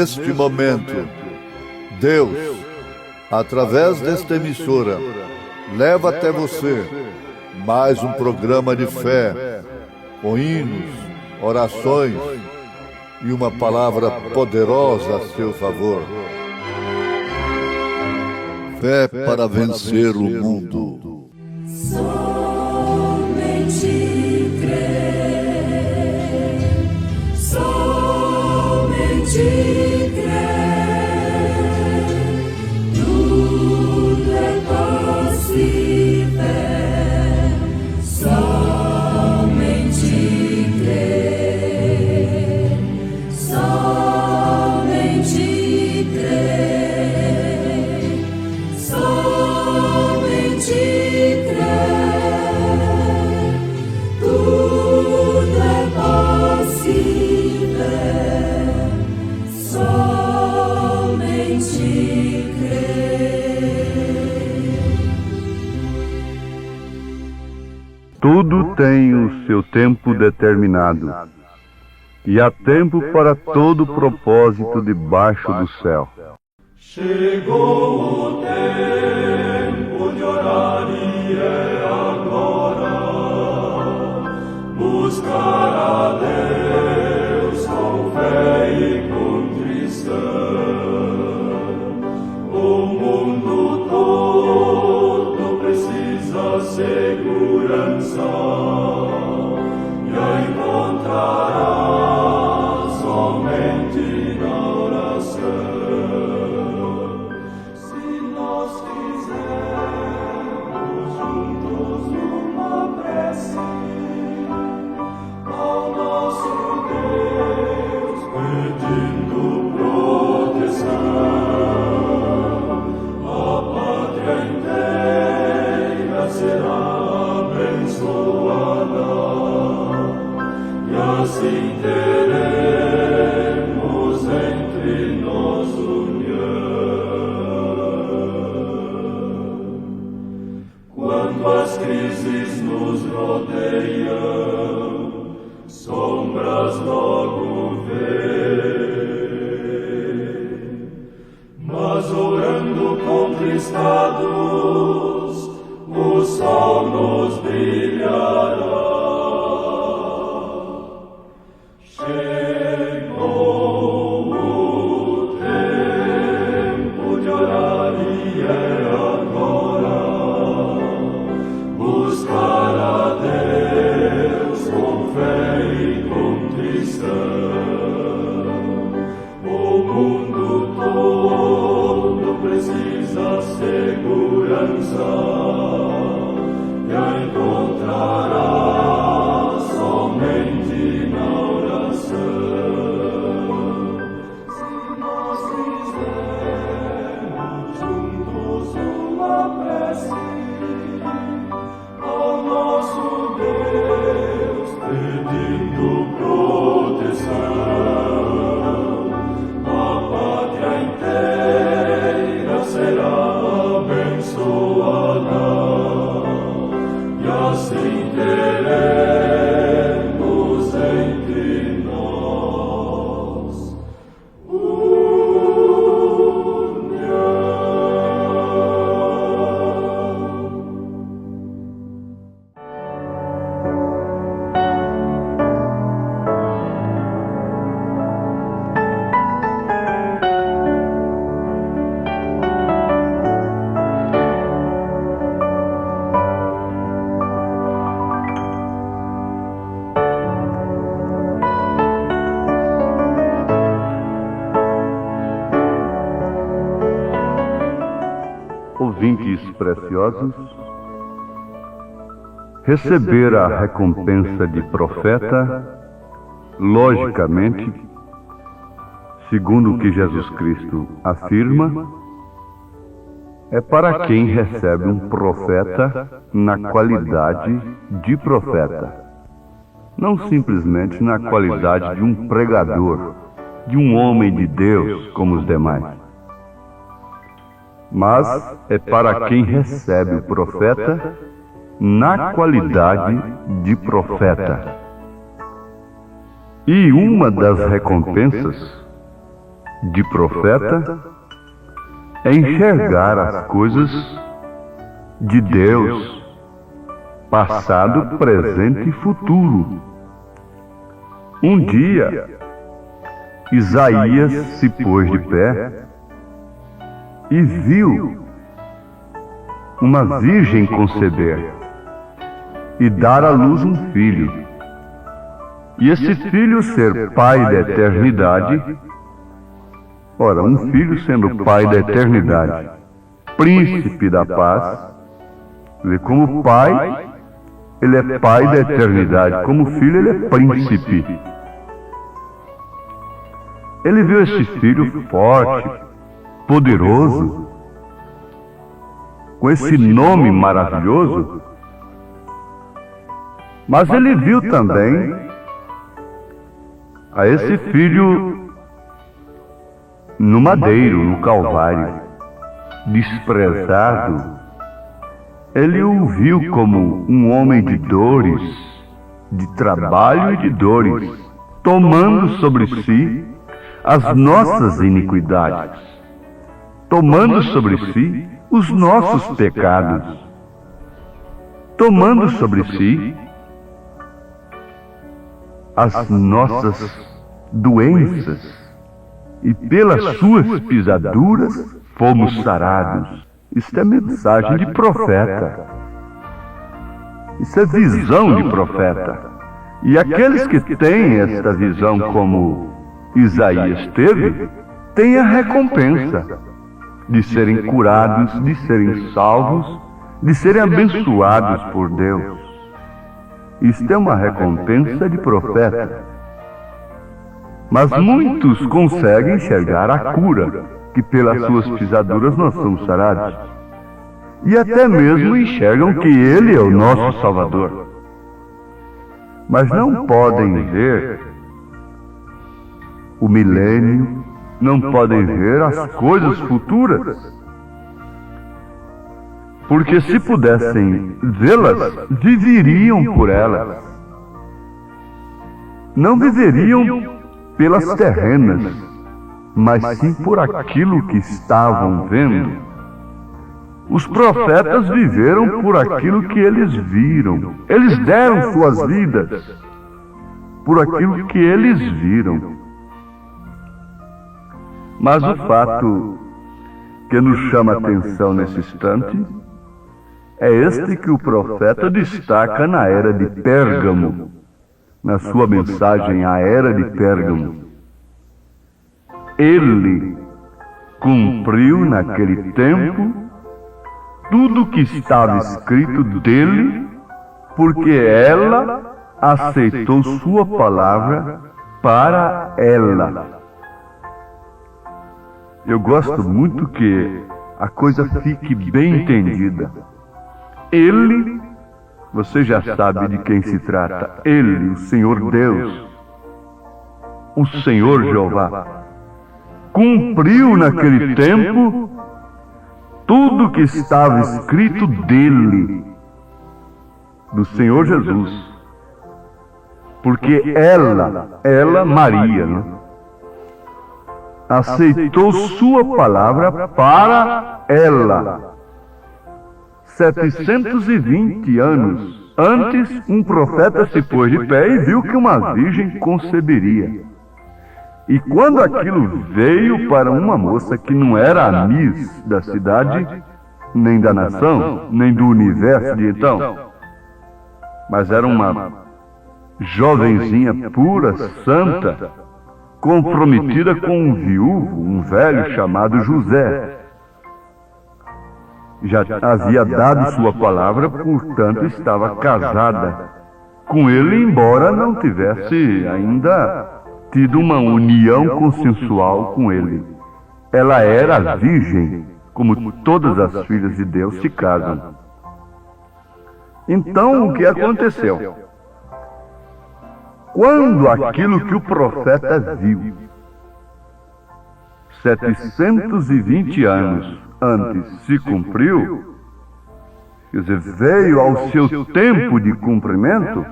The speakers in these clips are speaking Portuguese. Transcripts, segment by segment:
neste momento, Deus, através desta emissora, leva até você mais um programa de fé, com hinos, orações e uma palavra poderosa a seu favor. Fé para vencer o mundo. Somente crer, somente crer, tudo é possível, somente crer, somente crer, somente crer, tudo é possível, somente crer. Tudo tem o seu tempo determinado, e há tempo para todo propósito debaixo do céu. Chegou o tempo de orar e é agora, buscar a Deus com fé e contrição. O mundo todo precisa segurança e a encontrará somente na oração. Se nós fizermos juntos uma prece ao nosso Deus, pedindo proteção, a pátria inteira será abençoada e assim teremos entre nós união. Quando as crises nos rodeiam, sombras logo vêm, mas orando contristados, o sol nos brilhará. Chegou o tempo de orar e é agora, buscar a Deus com fé e contrição. O mundo todo precisa segurança e a encontrará somente na oração. Se nós fizermos juntos uma prece ao nosso Deus, pedindo proteção, a pátria inteira será abençoada e assim teremos entre nós união. Ouvintes preciosos, receber a recompensa de profeta, logicamente, segundo o que Jesus Cristo afirma, é para quem recebe um profeta na qualidade de profeta, não simplesmente na qualidade de um pregador, de um homem de Deus como os demais. Mas é para quem recebe o profeta na qualidade de profeta. E uma das recompensas de profeta é enxergar as coisas de Deus, passado, presente e futuro. Um dia, Isaías se pôs de pé e viu uma virgem conceber e dar à luz um filho. E esse filho ser pai da eternidade. Ora, um filho sendo pai da eternidade, príncipe da paz, vê como pai, ele é pai da eternidade, como filho, ele é príncipe. Ele viu esse filho forte, poderoso, com esse nome maravilhoso, mas ele viu também a esse filho no madeiro, no Calvário, desprezado. Ele o viu como um homem de dores, de trabalho e de dores, tomando sobre si as nossas iniquidades, tomando sobre si os nossos pecados, tomando sobre si as nossas doenças, e pelas suas pisaduras fomos sarados. Isso é mensagem de profeta. Isso é visão de profeta. E aqueles que têm esta visão como Isaías teve, têm a recompensa de serem curados, de serem salvos, de serem abençoados por Deus. Isto é uma recompensa de profeta. Mas muitos conseguem enxergar a cura, que pelas suas pisaduras nós somos sarados. E até mesmo enxergam que Ele é o nosso Salvador. Mas não podem ver o milênio, não podem ver as coisas futuras. Porque se pudessem vê-las, viveriam por elas. Não viveriam pelas terrenas, mas sim por aquilo que estavam vendo. Os profetas viveram por aquilo que eles viram. Eles deram suas vidas por aquilo que eles viram. Mas o fato que nos chama a atenção nesse instante é este que o profeta destaca na era de Pérgamo, na sua mensagem à era de Pérgamo. Ele cumpriu naquele tempo tudo o que estava escrito dele, porque ela aceitou sua palavra para ela. Eu gosto muito que a coisa fique bem entendida. Ele, você já sabe de quem se trata. Ele, o Senhor Deus, o Senhor Jeová, cumpriu naquele tempo tudo que estava escrito dele, do Senhor Jesus. Porque ela, Maria, né, aceitou sua palavra para ela. 720 anos antes, um profeta se pôs de pé e viu que uma virgem conceberia. E quando aquilo veio para uma moça que não era a Miss da cidade, nem da nação, nem do universo de então, mas era uma jovenzinha pura, santa, comprometida com um viúvo, um velho chamado José. Já havia dado sua palavra, portanto estava casada com ele, embora não tivesse ainda tido uma união consensual com ele. Ela era virgem, como todas as filhas de Deus se casam. Então, o que aconteceu? Quando aquilo que o profeta viu, 720 anos antes se cumpriu, quer dizer, veio ao seu tempo de cumprimento,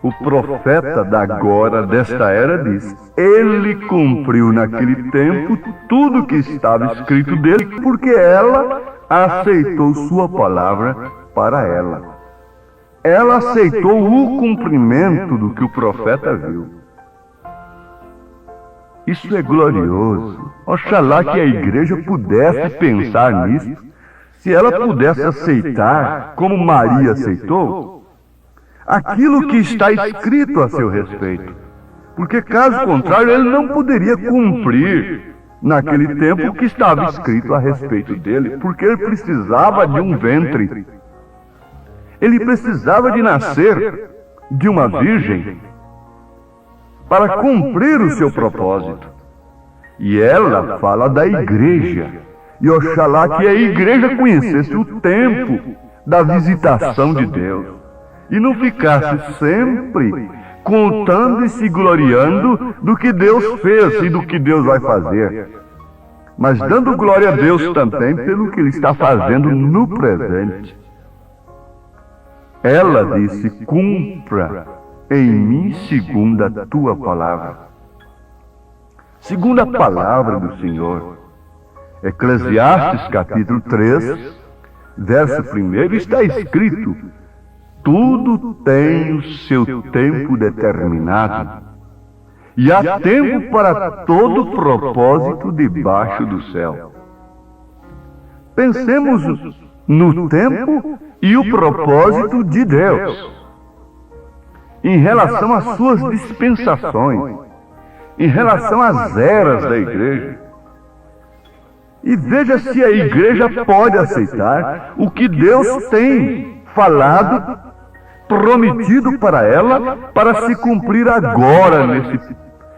O profeta da agora, desta era, diz: ele cumpriu naquele tempo tudo que estava escrito dele, porque ela aceitou sua palavra para ela. Ela aceitou o cumprimento do que o profeta viu. Isso é glorioso. Oxalá que a igreja pudesse pensar nisso, se ela pudesse aceitar, como Maria aceitou, aquilo que está escrito a seu respeito. Porque, caso contrário, ele não poderia cumprir naquele tempo o que estava escrito a respeito dele, porque ele precisava de um ventre. Ele precisava de nascer de uma virgem para cumprir o seu propósito. E ela fala da igreja. E oxalá que a igreja conhecesse o tempo da visitação de Deus e não ficasse sempre contando e se gloriando do que Deus fez e do que Deus vai fazer, mas dando glória a Deus também pelo que Ele está fazendo no presente. Ela disse: cumpra em mim segundo a tua palavra. Segundo a palavra do Senhor. Eclesiastes capítulo 3, verso 1, está escrito: tudo tem o seu tempo determinado, e há tempo para todo propósito debaixo do céu. Pensemos no tempo e o propósito de Deus, em relação às suas dispensações, em relação às eras da igreja. E veja se a igreja pode aceitar o que Deus tem falado, prometido para ela, para se cumprir agora,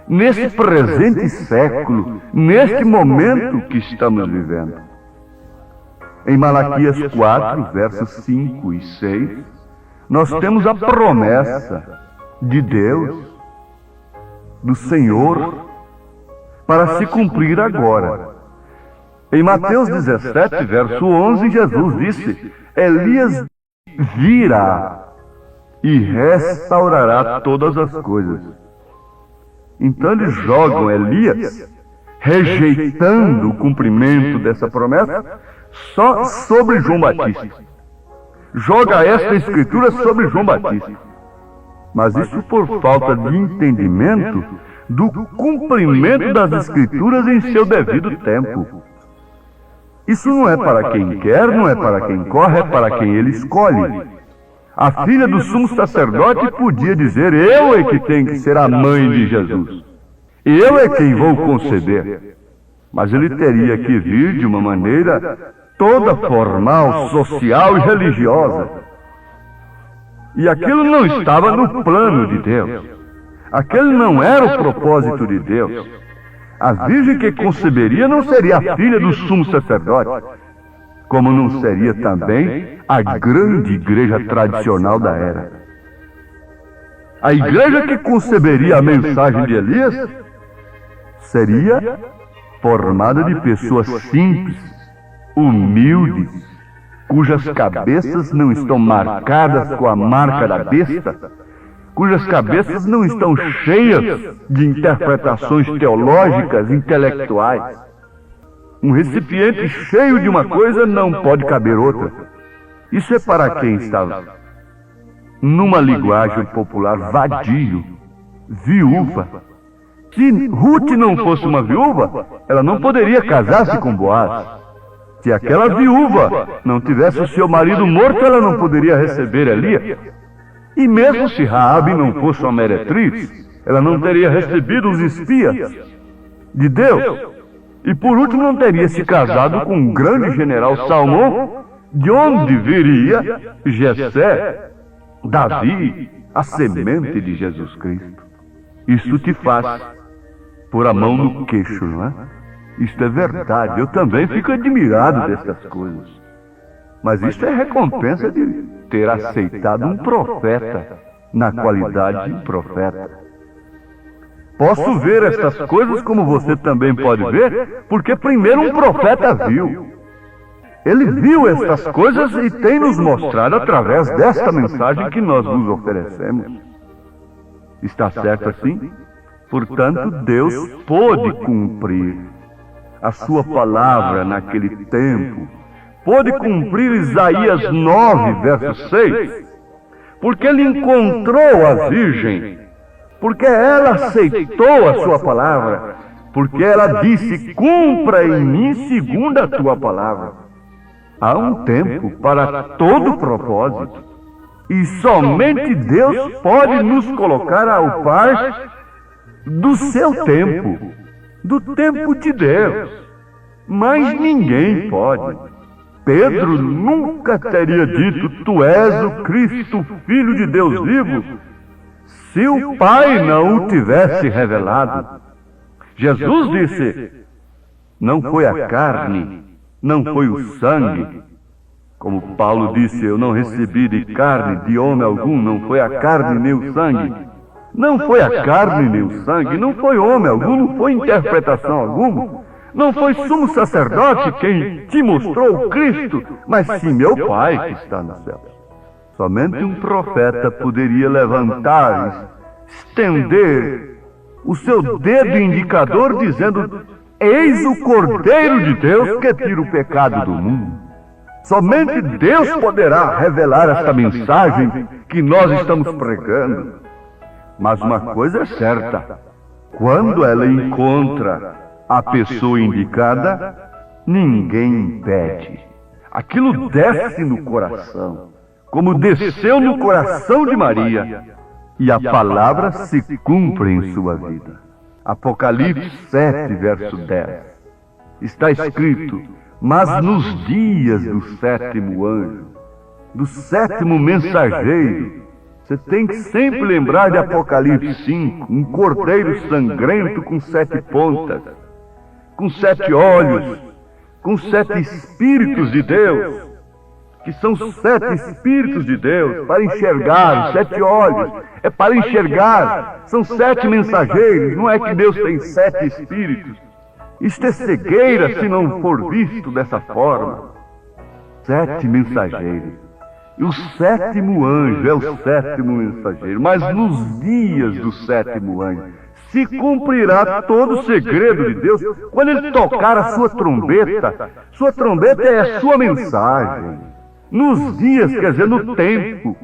nesse presente século, neste momento que estamos vivendo. Em Malaquias 4, versos 5 e 6, nós temos a promessa de Deus, do Senhor, para se cumprir agora. Em Mateus 17, verso 11, Jesus disse: Elias virá e restaurará todas as coisas. Então eles jogam Elias, rejeitando o cumprimento dessa promessa, só sobre João Batista. Joga esta escritura sobre João Batista. Mas isso por falta de entendimento do cumprimento das escrituras em seu devido tempo. Isso não é para quem quer, não é para quem corre, é para quem ele escolhe. A filha do sumo sacerdote podia dizer: eu é que tenho que ser a mãe de Jesus. Eu é quem vou conceber. Mas ele teria que vir de uma maneira toda formal, social e religiosa. E aquilo não estava no plano de Deus. Aquele não era o propósito de Deus. A virgem que conceberia não seria a filha do sumo sacerdote, como não seria também a grande igreja tradicional da era. A igreja que conceberia a mensagem de Elias seria formada de pessoas simples, humildes, cujas cabeças não estão marcadas com a marca da besta, cujas cabeças não estão cheias de interpretações teológicas, intelectuais. Um recipiente cheio de uma coisa não pode caber outra. Isso é para quem está, numa linguagem popular, vadio, viúva. Se Ruth não fosse uma viúva, ela não poderia casar-se com Boaz. Se aquela viúva não tivesse o seu marido morto, ela não poderia receber Elias. E mesmo se Raabe não fosse uma meretriz, ela não teria recebido os espias de Deus. E por último, não teria se casado com um grande general Salmão, de onde viria Jessé, Davi, a semente de Jesus Cristo. Isso te faz pôr a mão no queixo, não é? Isto é verdade. Eu também fico admirado dessas coisas. Mas isso é recompensa de ter aceitado um profeta na qualidade de profeta. Posso ver estas coisas como você também pode ver, porque primeiro um profeta viu. Ele viu estas coisas e tem nos mostrado através desta mensagem que nós nos oferecemos. Está certo assim? Portanto, Deus pôde cumprir a sua palavra naquele tempo. Pôde cumprir Isaías 9, verso 6, porque ele encontrou a virgem, porque ela aceitou a sua palavra, porque ela disse: cumpra em mim segundo a tua palavra. Há um tempo para todo propósito, e somente Deus pode nos colocar ao par do seu tempo, do tempo de Deus. Mas ninguém pode. Pedro nunca teria dito: tu és o Cristo, Filho de Deus vivo, se o Pai não o tivesse revelado. Jesus disse: não foi a carne, não foi o sangue. Como Paulo disse: eu não recebi de carne de homem algum, não foi a carne nem o sangue. Não foi a carne nem o sangue, não foi homem algum, não foi interpretação alguma. Não foi sumo sacerdote quem te mostrou o Cristo, mas sim meu Pai que está no céu. Somente um profeta poderia levantar, estender o seu dedo indicador dizendo: eis o Cordeiro de Deus que tira o pecado do mundo. Somente Deus poderá revelar esta mensagem que nós estamos pregando. Mas uma coisa é certa: quando ela encontra a pessoa indicada, ninguém impede. Aquilo desce no coração, como desceu no coração de Maria, e a palavra se cumpre em sua vida. Apocalipse 7, verso 10. Está escrito: mas nos dias do sétimo anjo, do sétimo mensageiro. Você tem que sempre lembrar de Apocalipse 5, um cordeiro sangrento com 7 pontas, com 7 olhos, com 7 Espíritos de Deus, que são 7 Espíritos de Deus, para enxergar, 7 olhos, é para enxergar, são 7 mensageiros, não é que Deus tem 7 Espíritos. Isto é cegueira se não for visto dessa forma. 7 mensageiros. E o sétimo anjo é o sétimo mensageiro. Mas nos dias do sétimo anjo se cumprirá todo o segredo de Deus quando ele tocar a sua trombeta. Sua trombeta é a sua mensagem. Nos dias, quer dizer, no tempo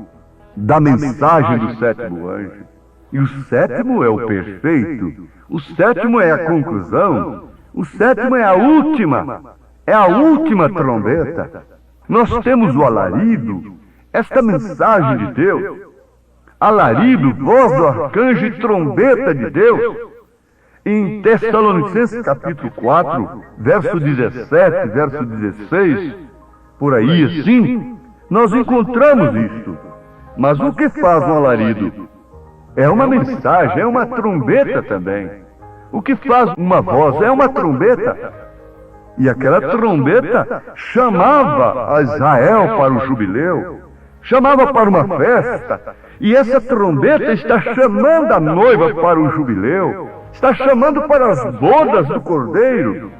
da mensagem do sétimo anjo. E o sétimo é o perfeito. O sétimo é a conclusão. O sétimo é a última trombeta. Nós temos o alarido, esta mensagem de Deus, alarido, voz do arcanjo e trombeta de Deus. Em Tessalonicenses capítulo 4, verso 17, verso 16, por aí assim, nós encontramos isto. Mas o que faz um alarido? É uma mensagem, é uma trombeta também. O que faz uma voz? É uma trombeta. E aquela trombeta chamava a Israel para o jubileu, chamava para uma festa. E essa trombeta está chamando a noiva para o jubileu, está chamando para as bodas do Cordeiro.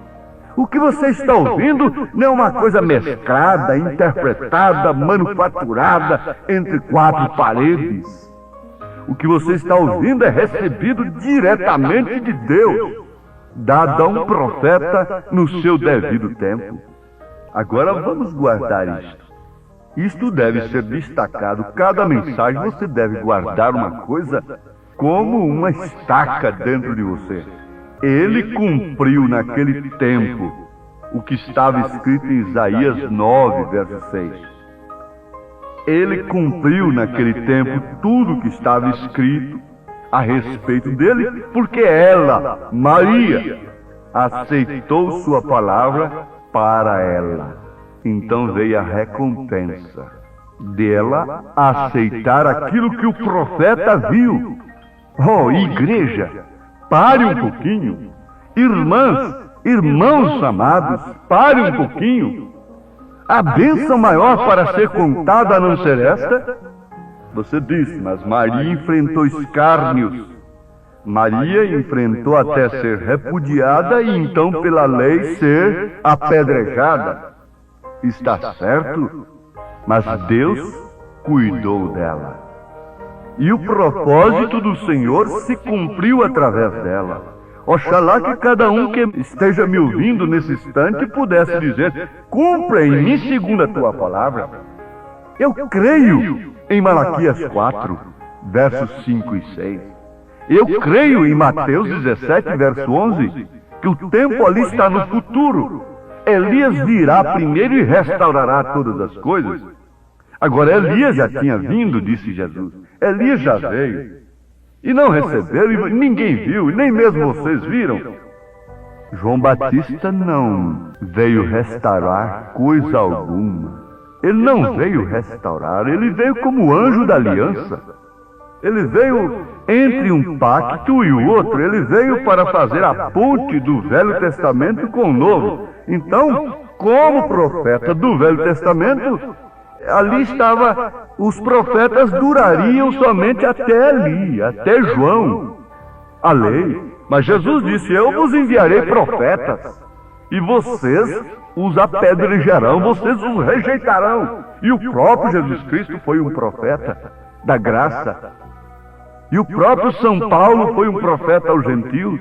O que você está ouvindo não é uma coisa mesclada, interpretada, manufaturada entre 4 paredes. O que você está ouvindo é recebido diretamente de Deus, dado a um profeta no seu devido tempo. Agora vamos guardar isto. Isto deve ser destacado. Cada mensagem você deve guardar uma coisa como uma estaca dentro de você. Ele cumpriu naquele tempo o que estava escrito em Isaías 9, verso 6. Ele cumpriu naquele tempo tudo o que estava escrito a respeito dele, porque ela, Maria, aceitou sua palavra para ela. Então veio a recompensa dela aceitar aquilo que o profeta viu. Oh, igreja, pare um pouquinho. Irmãs, irmãos amados, pare um pouquinho. A bênção maior para ser contada a não ser esta? Você disse, mas Maria enfrentou escárnios. Maria enfrentou até ser repudiada e então pela lei ser apedrejada. Está certo, mas Deus cuidou dela. e o propósito do Senhor se cumpriu através dela. Oxalá que cada um que esteja me ouvindo nesse instante pudesse dizer: cumpra em mim segundo a tua palavra. Eu creio em Malaquias 4, versos 5 e 6. Eu creio em Mateus 17, verso 11, que o tempo ali está no futuro. Elias virá primeiro e restaurará todas as coisas. Agora, Elias já tinha vindo, disse Jesus. Elias já veio. E não receberam, e ninguém viu, e nem mesmo vocês viram. João Batista não veio restaurar coisa alguma. Ele não veio restaurar, ele veio como anjo da aliança. Ele veio entre um pacto e o outro. Ele veio para fazer a ponte do Velho Testamento com o Novo. Então, como profeta do Velho Testamento, ali estava, os profetas durariam somente até ali, até João, a lei. Mas Jesus disse: eu vos enviarei profetas, e vocês os apedrejarão, vocês os rejeitarão. E o próprio Jesus Cristo foi um profeta da graça. E o próprio São Paulo foi um profeta aos gentios.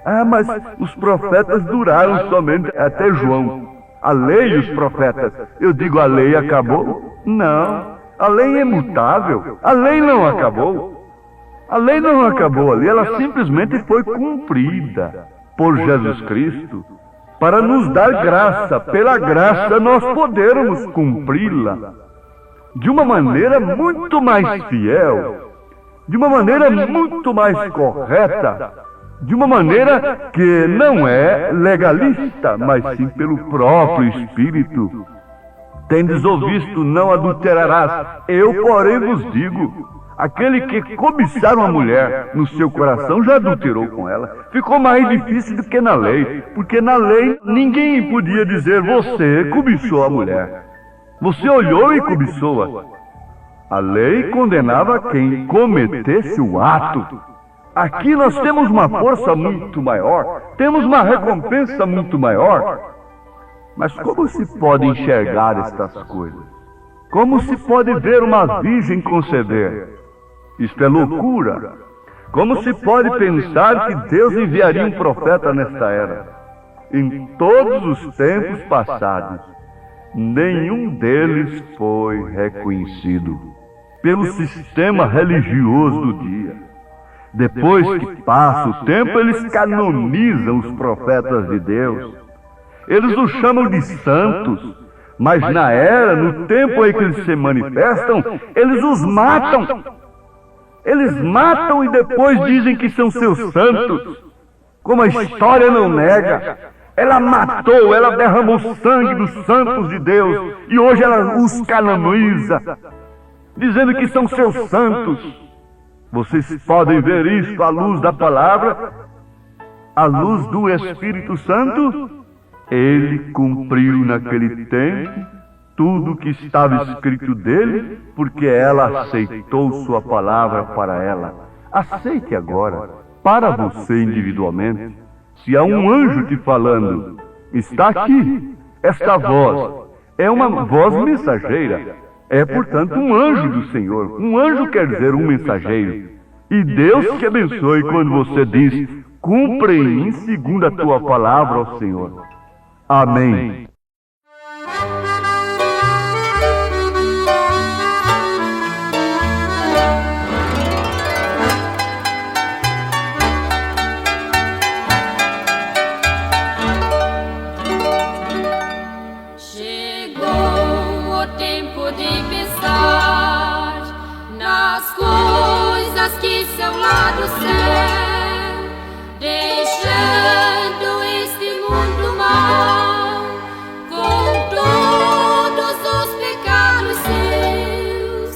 Ah, mas os profetas duraram somente até João. A lei e os profetas. Eu digo, a lei acabou? Não. A lei é imutável. A lei não acabou. A lei não acabou ali. Ela simplesmente foi cumprida por Jesus Cristo para nos dar graça. Pela graça nós podermos cumpri-la de uma maneira muito mais fiel, de uma maneira muito mais correta, de uma maneira que não é legalista, mas sim pelo próprio Espírito. Tendes ouvido, não adulterarás. Eu, porém, vos digo: aquele que cobiçar uma mulher no seu coração já adulterou com ela. Ficou mais difícil do que na lei, porque na lei ninguém podia dizer: você cobiçou a mulher, você olhou e cobiçou-a. A lei condenava quem cometesse o ato. Aqui nós temos uma força muito maior, temos uma recompensa muito maior. Mas como se pode enxergar estas coisas? Como se pode ver uma virgem conceber? Isto é loucura. Como se pode pensar que Deus enviaria um profeta nesta era? Em todos os tempos passados, nenhum deles foi reconhecido pelo sistema religioso do dia. Depois que passa o tempo, eles canonizam os profetas de Deus. Eles os chamam de santos, mas na era, no tempo em que eles se manifestam, eles os matam. Eles matam e depois dizem que são seus santos. Como a história não nega, ela matou, ela derramou sangue dos santos de Deus, e hoje ela os canoniza, dizendo que são seus santos. Vocês podem ver isso à luz da palavra, à luz do Espírito Santo. Ele cumpriu naquele tempo tudo o que estava escrito dele, porque ela aceitou sua palavra para ela. Aceite agora, para você individualmente. Se há um anjo te falando, está aqui. Esta voz é uma voz mensageira. É, portanto, um anjo do Senhor. Um anjo quer dizer um mensageiro. E Deus te abençoe quando você diz: cumpre em mim segundo a tua palavra, ó Senhor. Amém. Chegou o tempo de pensar nas coisas que são lá do céu, deixando este mundo mal, com todos os pecados seus.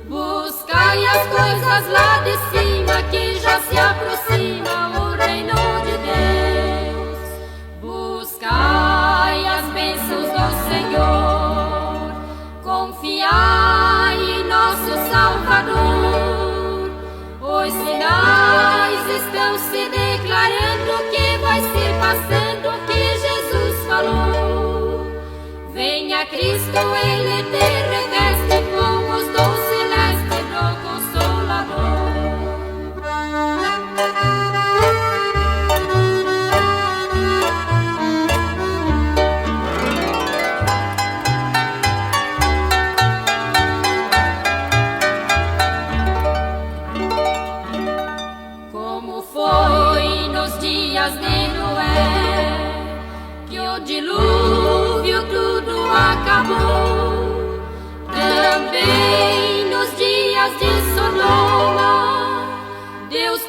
Buscai as coisas lá de cima, que já se aproxima o reino de Deus. Buscai as bênçãos do Senhor, confiai em nosso Salvador. Os sinais estão se declarando que vai se passando o que Jesus falou. Venha Cristo, Ele te reveste com os dons celestes do Consolador.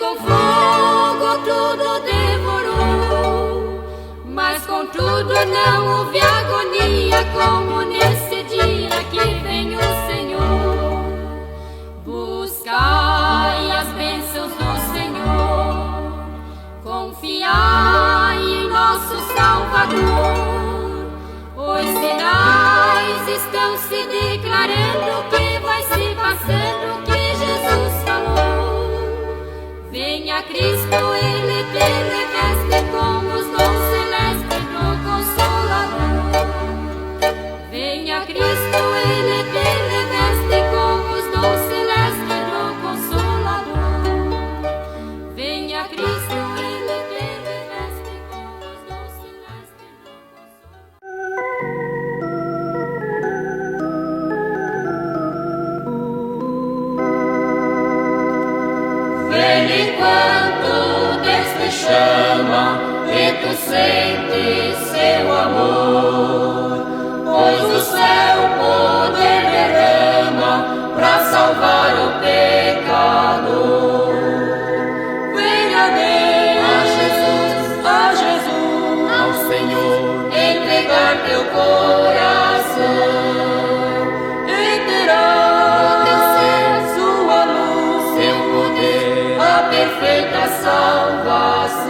com fogo tudo devorou. Mas contudo não houve agonia como nesse dia que vem o Senhor. Buscai as bênçãos do Senhor, confiai em nosso Salvador. Os sinais estão se declarando que vai se passando o que Jesus falou. Venha Cristo, Ele te reveste com os dons celestes do Consolador. Venha Cristo, Ele te reveste com os dons celestes do Consolador. Venha Cristo, Ele te reveste com os dons celestes do Consolador. Vem enquanto Deus te chama e tu sentes seu amor, pois o céu poder derrama pra salvar o pecador. Venha a Jesus, ao Senhor, entregar teu coração, e terá teu ser, sua luz, seu poder, a perfeita salvação.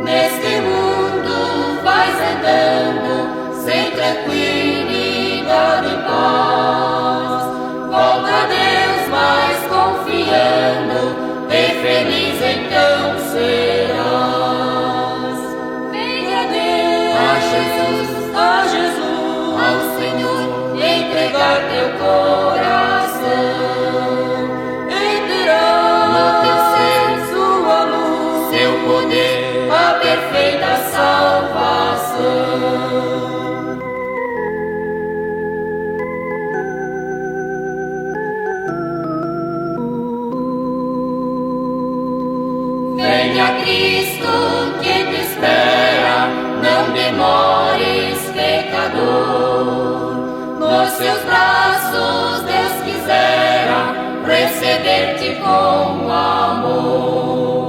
Neste mundo vais andando sem tranquilidade e paz. Volta a Deus, mas confiando, e feliz então serás. Venha a Jesus, ao Senhor, entregar teu coração, e terá no teu ser sua luz, seu poder, a perfeita salvação. Venha Cristo que te espera, não demores, pecador. Nos seus braços Deus quisera receber-te com amor.